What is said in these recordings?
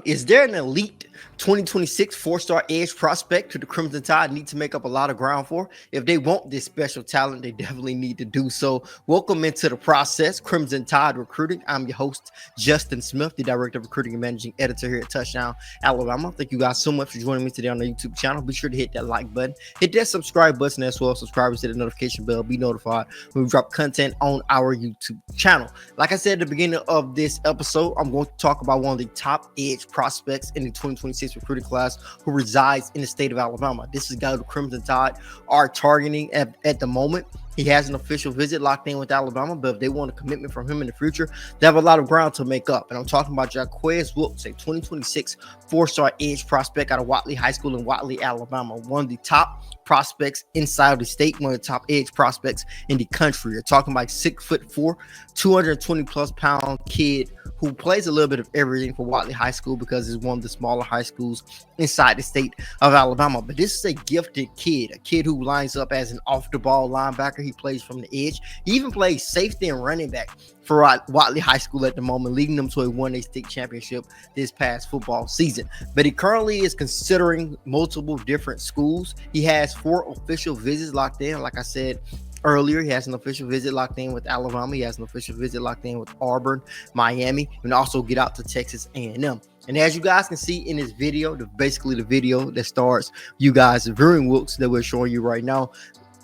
Is there an elite 2026 four-star edge prospect who the Crimson Tide need to make up a lot of ground for? If they want this special talent, they definitely need to do so. Welcome into the process, Crimson Tide Recruiting. I'm your host, Justin Smith, the Director of Recruiting and Managing Editor here at Touchdown Alabama. Thank you guys so much for joining me today on the YouTube channel. Be sure to hit that like button, hit that subscribe button as well. Subscribe to the notification bell. Be notified when we drop content on our YouTube channel. Like I said at the beginning of this episode, I'm going to talk about one of the top edge prospects in the 2026 recruiting class who resides in the state of Alabama. This is a guy who the Crimson Tide are targeting at the moment. He has an official visit locked in with Alabama, but if they want a commitment from him in the future, they have a lot of ground to make up. And I'm talking about Jaquez Wilkes, a 2026 four-star edge prospect out of Watley High School in Watley, Alabama. One of the top prospects inside of the state, one of the top edge prospects in the country. You're talking about 6'4", 220 plus pound kid who plays a little bit of everything for Watley High School because it's one of the smaller high schools inside the state of Alabama. But this is a gifted kid, a kid who lines up as an off-the-ball linebacker. He plays from the edge. He even plays safety and running back for Watley High School at the moment, leading them to a 1A state championship this past football season. But he currently is considering multiple different schools. He has 4 official visits locked in. Like I said earlier, he has an official visit locked in with Alabama. He has an official visit locked in with Auburn, Miami, and also get out to Texas A&M. And as you guys can see in this video, basically the video that starts you guys viewing Wilkes that we're showing you right now,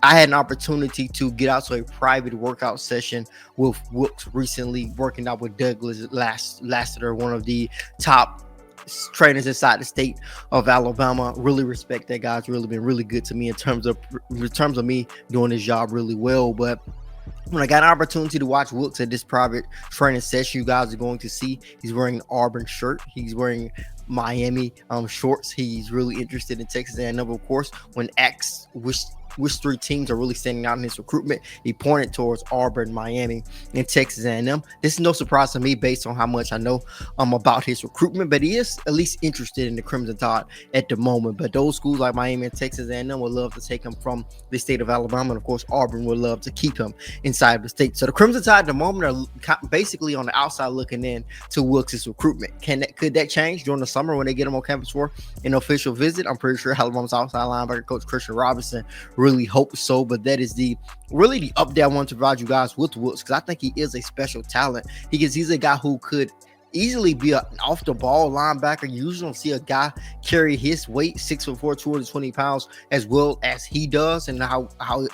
I had an opportunity to get out to a private workout session with Wilkes recently, working out with Douglas Lassiter, one of the top trainers inside the state of Alabama. Really respect that guy's really been really good to me in terms of me doing this job really well. But when I got an opportunity to watch Wilkes at this private training session, you guys are going to see he's wearing an Auburn shirt. He's wearing Miami shorts. He's really interested in Texas A&M, of course. When asked which 3 teams are really standing out in his recruitment, he pointed towards Auburn, Miami, and Texas A&M. This is no surprise to me based on how much I know about his recruitment, but he is at least interested in the Crimson Tide at the moment. But those schools like Miami and Texas A&M would love to take him from the state of Alabama, and of course Auburn would love to keep him inside the state. So the Crimson Tide at the moment are basically on the outside looking in to Wilkes' recruitment. Could that change during the summer when they get him on campus for an official visit? I'm pretty sure Alabama's outside linebacker coach Christian Robinson really hope so, but that is the update I want to provide you guys with Wilkes, because I think he is a special talent. He's a guy who could easily be an off the ball linebacker. You usually don't see a guy carry his weight, 6'4", 220 pounds, as well as he does, and how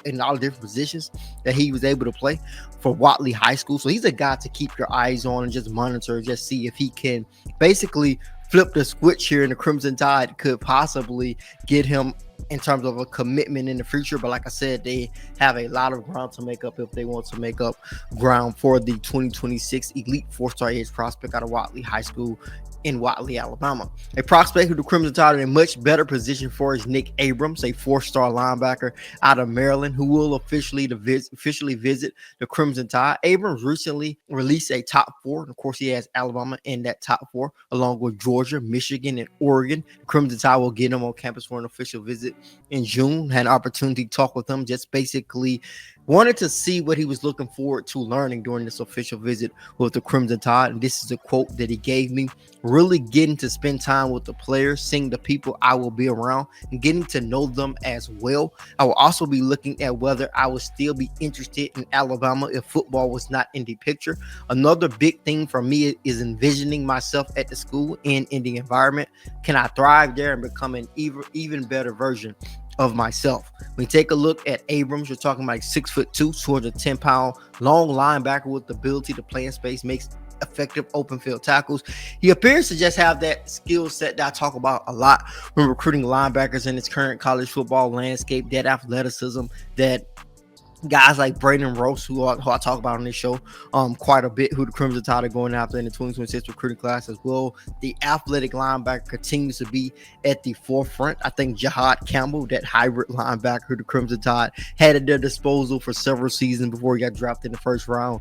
in all the different positions that he was able to play for Watley High School. So he's a guy to keep your eyes on and just monitor, just see if he can basically flip the switch here, and the Crimson Tide could possibly get him in terms of a commitment in the future. But like I said, they have a lot of ground to make up if they want to make up ground for the 2026 elite four-star edge prospect out of Watley High School in Watley, Alabama. A prospect who the Crimson Tide are in a much better position for is Nick Abrams, a 4-star linebacker out of Maryland, who will officially visit the Crimson Tide. Abrams recently released a top 4, and of course he has Alabama in that top 4, along with Georgia, Michigan, and Oregon. The Crimson Tide will get him on campus for an official visit in June. Had an opportunity to talk with him, just basically wanted to see what he was looking forward to learning during this official visit with the Crimson Tide. And this is a quote that he gave me: really getting to spend time with the players, seeing the people I will be around, and getting to know them as well. I will also be looking at whether I would still be interested in Alabama if football was not in the picture. Another big thing for me is envisioning myself at the school and in the environment. Can I thrive there and become an even better version of myself? When you take a look at Abrams, you're talking about 6'2", 210 pound long linebacker with the ability to play in space, makes effective open field tackles. He appears to just have that skill set that I talk about a lot when recruiting linebackers in this current college football landscape, that athleticism that guys like Braden Ross, who I talk about on this show quite a bit, who the Crimson Tide are going after in the 2026 recruiting class as well. The athletic linebacker continues to be at the forefront. I think Jihad Campbell, that hybrid linebacker who the Crimson Tide had at their disposal for several seasons before he got drafted in the first round,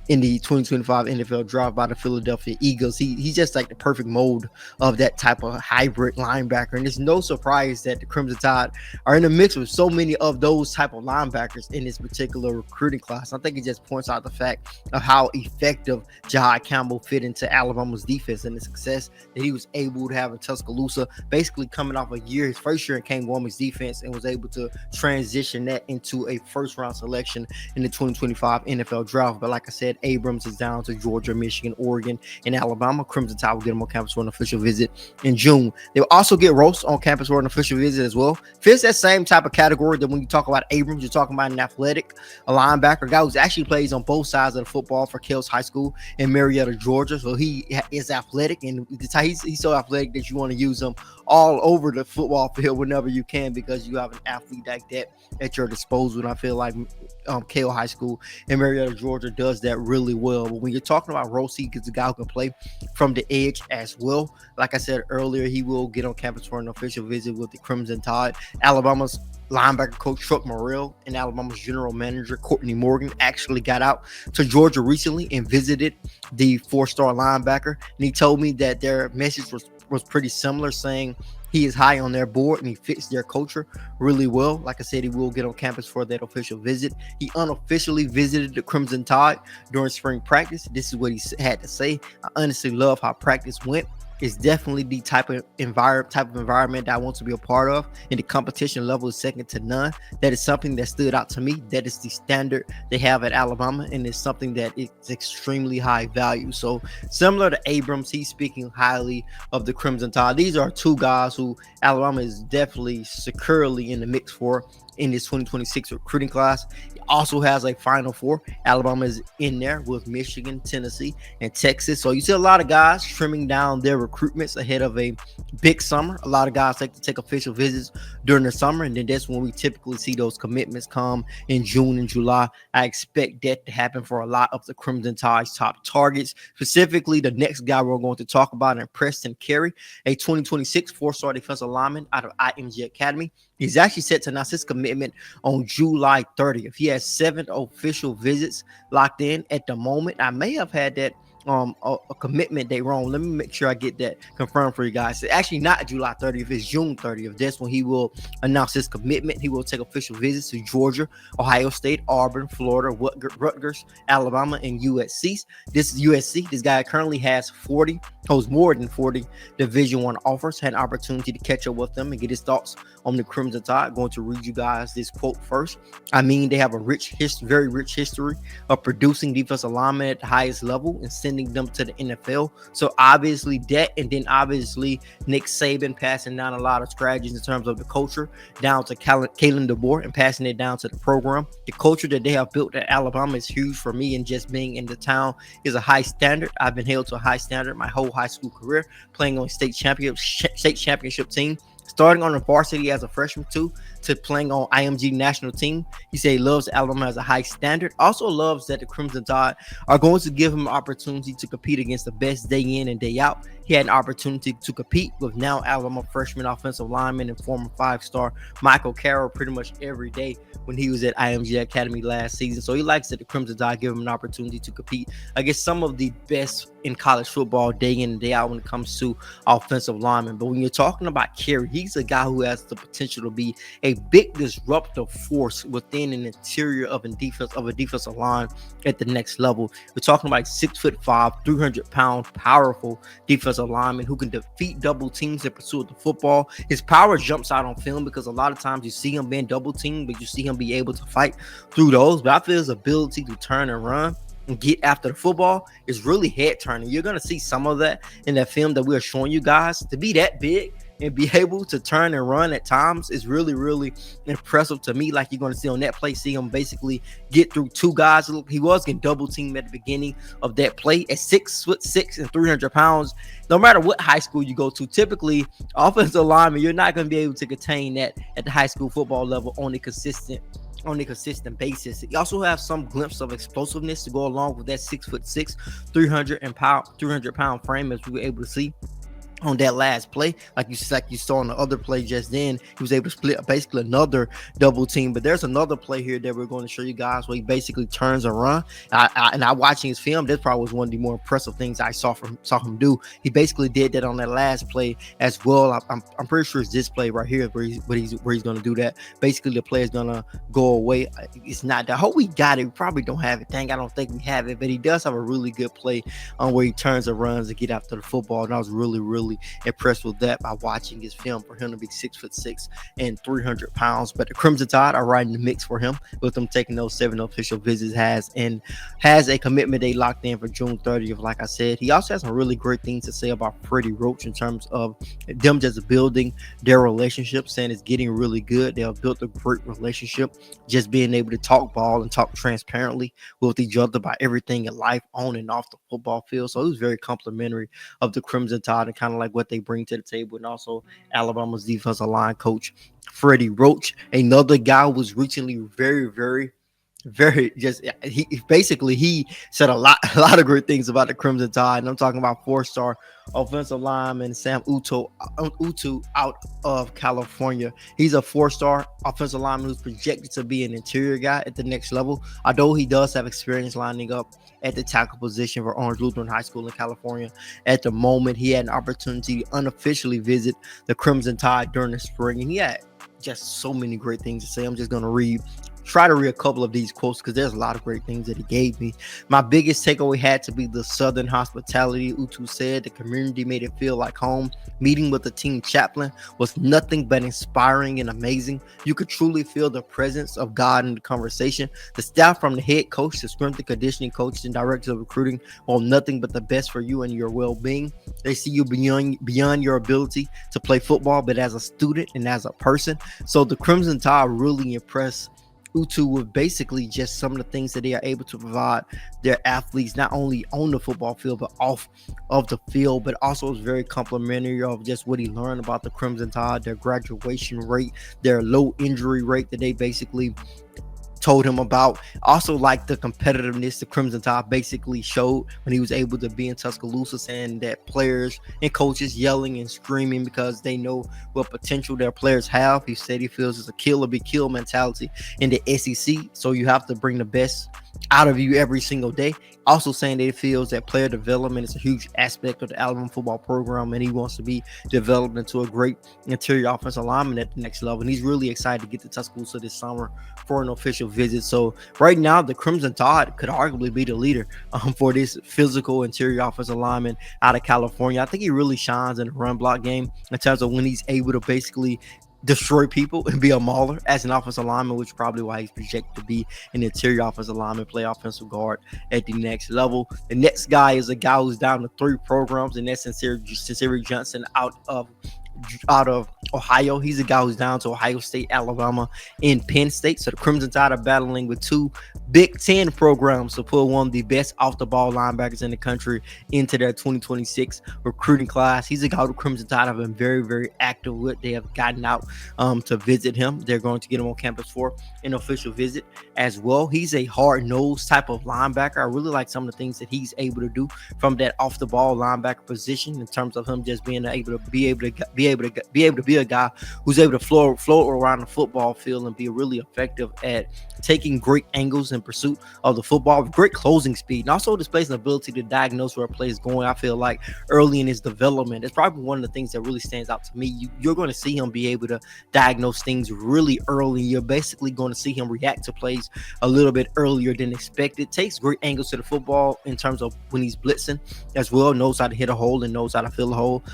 in the 2025 NFL draft by the Philadelphia Eagles. He's just like the perfect mold of that type of hybrid linebacker. And it's no surprise that the Crimson Tide are in the mix with so many of those type of linebackers in this particular recruiting class. I think it just points out the fact of how effective Jahai Campbell fit into Alabama's defense and the success that he was able to have in Tuscaloosa, basically coming off his first year in Kane Wommack's defense, and was able to transition that into a first-round selection in the 2025 NFL draft. But like I said, Abrams is down to Georgia, Michigan, Oregon, and Alabama. Crimson Tide will get him on campus for an official visit in June. They will also get Ross on campus for an official visit as well. Fits that same type of category that when you talk about Abrams, you're talking about an athletic, a linebacker, a guy who actually plays on both sides of the football for Kells High School in Marietta, Georgia. So he is athletic, and he's so athletic that you want to use him all over the football field whenever you can, because you have an athlete like that at your disposal. And I feel like Kells High School in Marietta, Georgia does that really well. But when you're talking about Rossi, he's a guy who can play from the edge as well. Like I said earlier, he will get on campus for an official visit with the Crimson Tide. Alabama's linebacker coach Chuck Morrell and Alabama's general manager Courtney Morgan actually got out to Georgia recently and visited the four-star linebacker. And he told me that their message was pretty similar, saying he is high on their board and he fits their culture really well. Like I said, he will get on campus for that official visit. He unofficially visited the Crimson Tide during spring practice. This is what he had to say. I honestly love how practice went. It's definitely the type of environment that I want to be a part of, and the competition level is second to none. That is something that stood out to me. That is the standard they have at Alabama, and it's something that is extremely high value. So similar to Abrams, he's speaking highly of the Crimson Tide. These are two guys who Alabama is definitely securely in the mix for in this 2026 recruiting class. He also has a Final Four. Alabama is in there with Michigan, Tennessee, and Texas. So you see a lot of guys trimming down their recruitments ahead of a big summer. A lot of guys like to take official visits during the summer, and then that's when we typically see those commitments come in June and July. I expect that to happen for a lot of the Crimson Tide's top targets, specifically the next guy we're going to talk about, in Preston Carey, a 2026 four-star defensive lineman out of IMG Academy. He's actually set to announce his commitment on July 30th. He has 7 official visits locked in at the moment. I may have had that a commitment date wrong. Let me make sure I get that confirmed for you guys. It's actually not July 30th, it's June 30th. That's when he will announce his commitment. He will take official visits to Georgia, Ohio State, Auburn, Florida, Rutgers, Alabama, and USC. This is USC. This guy currently holds more than 40 Division I offers. Had an opportunity to catch up with them and get his thoughts on the Crimson Tide. Going to read you guys this quote first. I mean, they have a very rich history of producing defensive linemen at the highest level and sending them to the NFL. So obviously that, and then obviously Nick Saban passing down a lot of strategies in terms of the culture down to Kalen DeBoer and passing it down to the program. The culture that they have built at Alabama is huge for me, and just being in the town is a high standard. I've been held to a high standard my whole high school career, playing on state championship team, starting on the varsity as a freshman to playing on IMG national team. He said he loves Alabama as a high standard. Also loves that the Crimson Tide are going to give him an opportunity to compete against the best day in and day out. He had an opportunity to compete with now Alabama freshman offensive lineman and former 5-star Michael Carroll pretty much every day when he was at IMG Academy last season. So he likes that the Crimson Tide give him an opportunity to compete against some of the best in college football day in and day out when it comes to offensive linemen. But when you're talking about Carey, he's a guy who has the potential to be a big disruptive force within an interior of a defensive line at the next level. We're talking about 6'5", 300-pound, powerful defensive lineman who can defeat double teams in pursuit of the football. His power jumps out on film because a lot of times you see him being double teamed, but you see him be able to fight through those. But I feel his ability to turn and run and get after the football is really head turning. You're going to see some of that in that film that we're showing you guys. To be that big and be able to turn and run at times is really, really impressive to me. Like you're going to see on that play, see him basically get through 2 guys. He was getting double teamed at the beginning of that play. At 6'6" and 300 pounds, no matter what high school you go to, typically offensive lineman, you're not going to be able to contain that at the high school football level on a consistent basis. You also have some glimpse of explosiveness to go along with that 6'6", 300 pound frame, as we were able to see on that last play, like you saw on the other play just then, he was able to split basically another double team. But there's another play here that we're going to show you guys where he basically turns and run. And I watching his film, this probably was one of the more impressive things I saw him do. He basically did that on that last play as well. I'm pretty sure it's this play right here where he's going to do that. Basically, the play is going to go away. It's not that. I hope we got it. We probably don't have it. Dang, I don't think we have it. But he does have a really good play on where he turns and runs to get after the football. And I was really impressed with that by watching his film for him to be 6'6" and 300 pounds. But the Crimson Tide are right in the mix for him, with them taking those 7 official visits, has a commitment they locked in for June 30th. Like I said, he also has some really great things to say about Freddie Roach in terms of them just building their relationship, saying it's getting really good. They have built a great relationship, just being able to talk ball and talk transparently with each other about everything in life on and off the football field. So it was very complimentary of the Crimson Tide and kind of like what they bring to the table. And also Alabama's defensive line coach Freddie Roach, another guy who was recently very just he said a lot of great things about the Crimson Tide. And I'm talking about 4-star offensive lineman Sam Utu out of California. He's a 4-star offensive lineman who's projected to be an interior guy at the next level, although he does have experience lining up at the tackle position for Orange Lutheran High School in California. At the moment, he had an opportunity to unofficially visit the Crimson Tide during the spring, and he had just so many great things to say. I'm just going to try to read a couple of these quotes because there's a lot of great things that he gave me. My biggest takeaway had to be the Southern hospitality. Utu said the community made it feel like home. Meeting with the team chaplain was nothing but inspiring and amazing. You could truly feel the presence of God in the conversation. The staff, from the head coach to strength and conditioning coach and director of recruiting, want nothing but the best for you and your well-being. They see you beyond your ability to play football, but as a student and as a person. So the Crimson Tide really impressed Utu with basically just some of the things that they are able to provide their athletes, not only on the football field, but off of the field. But also is very complimentary of just what he learned about the Crimson Tide, their graduation rate, their low injury rate that they basically told him about. Also, like the competitiveness the Crimson Tide basically showed when he was able to be in Tuscaloosa, saying that players and coaches yelling and screaming because they know what potential their players have. He said he feels it's a kill or be killed mentality in the SEC, so you have to bring the best out of you every single day. Also saying that he feels that player development is a huge aspect of the Alabama football program, and he wants to be developed into a great interior offensive lineman at the next level. And he's really excited to get to Tuscaloosa this summer for an official visit. So right now, the Crimson Tide could arguably be the leader for this physical interior offensive lineman out of California. I think he really shines in the run block game in terms of when he's able to basically destroy people and be a mauler as an offensive lineman, which is probably why he's projected to be an interior offensive lineman, play offensive guard at the next level. The next guy is a guy who's down to 3 programs, and that's Sincere Johnson out of Ohio. He's a guy who's down to Ohio State, Alabama, and Penn State. So the Crimson Tide are battling with 2 Big Ten programs to put one of the best off-the-ball linebackers in the country into their 2026 recruiting class. He's a guy who the Crimson Tide have been very active with. They have gotten out to visit him. They're going to get him on campus for an official visit as well. He's a hard-nosed type of linebacker. I really like some of the things that he's able to do from that off-the-ball linebacker position in terms of him just being able to be a guy who's able to float around the football field and be really effective at taking great angles in pursuit of the football with great closing speed, and also displays an ability to diagnose where a play is going. I feel like early in his development, it's probably one of the things that really stands out to me. You're going to see him be able to diagnose things really early. You're basically going to see him react to plays a little bit earlier than expected. Takes great angles to the football in terms of when he's blitzing as well. Knows how to hit a hole and knows how to fill a hole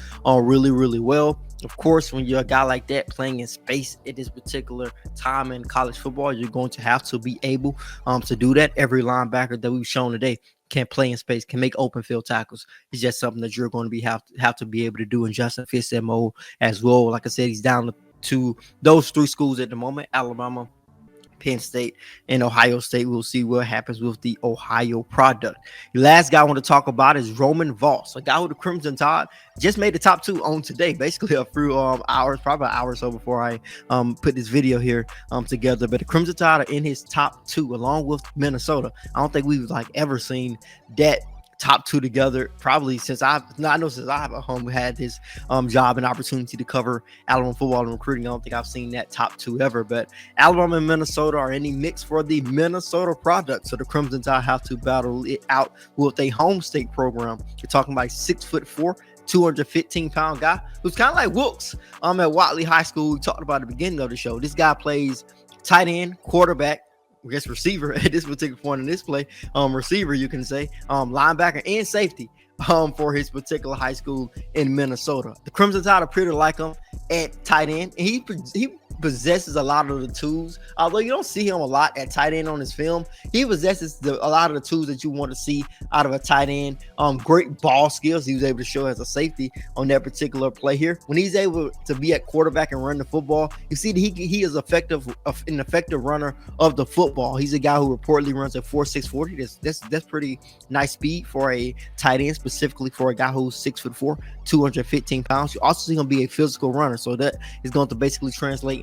really well. Of course, when you're a guy like that playing in space at this particular time in college football, you're going to have to be able to do that. Every linebacker that we've shown today can play in space, can make open field tackles. It's just something that you're going to have to be able to do. And Justin fits that mold as well. Like I said, he's down to those 3 schools at the moment: Alabama, Penn State, and Ohio State. We'll see what happens with the Ohio product. The last guy I want to talk about is Roman Voss, a guy who the Crimson Tide just made the top 2 on today, basically a few hours, probably an hour or so before I put this video here together. But the Crimson Tide are in his top 2 along with Minnesota. I don't think we've ever seen that top two together probably since I have had this job and opportunity to cover Alabama football and recruiting. I don't think I've seen that top two ever, but Alabama and Minnesota are in the mix for the Minnesota product. So the Crimson Tide have to battle it out with a home state program. You're talking about 6'4", 215-pound guy who's kind of like Wilkes at Watley High School. We talked about at the beginning of the show. This guy plays tight end, quarterback, I guess receiver at this particular point in this play, receiver, you can say, linebacker and safety for his particular high school in Minnesota. The Crimson Tide are pretty like him at tight end. And he possesses a lot of the tools. Although you don't see him a lot at tight end on his film, he possesses a lot of the tools that you want to see out of a tight end. Great ball skills he was able to show as a safety on that particular play here. When he's able to be at quarterback and run the football, you see that he is an effective runner of the football. He's a guy who reportedly runs at 4.640. That's pretty nice speed for a tight end, specifically for a guy who's 6'4", 215 pounds. You also see him be a physical runner, so that is going to basically translate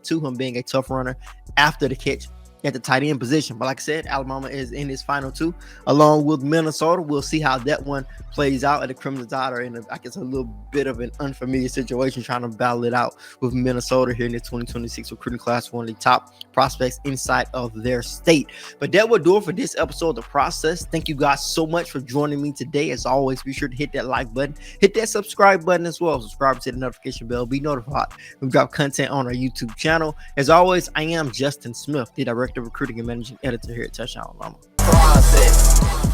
to him being a tough runner after the catch at the tight end position. But like I said, Alabama is in his final two along with Minnesota. We'll see how that one plays out. At the Crimson Tide are in a little bit of an unfamiliar situation, trying to battle it out with Minnesota here in the 2026 recruiting class, one of the top prospects inside of their state. But that will do it for this episode of The Process. Thank you guys so much for joining me today. As always, be sure to hit that like button, hit that subscribe button as well. Subscribe to the notification bell, be notified when we drop content on our YouTube channel. As always, I am Justin Smith, the Director of Recruiting and Managing Editor here at Touchdown Alabama. Process.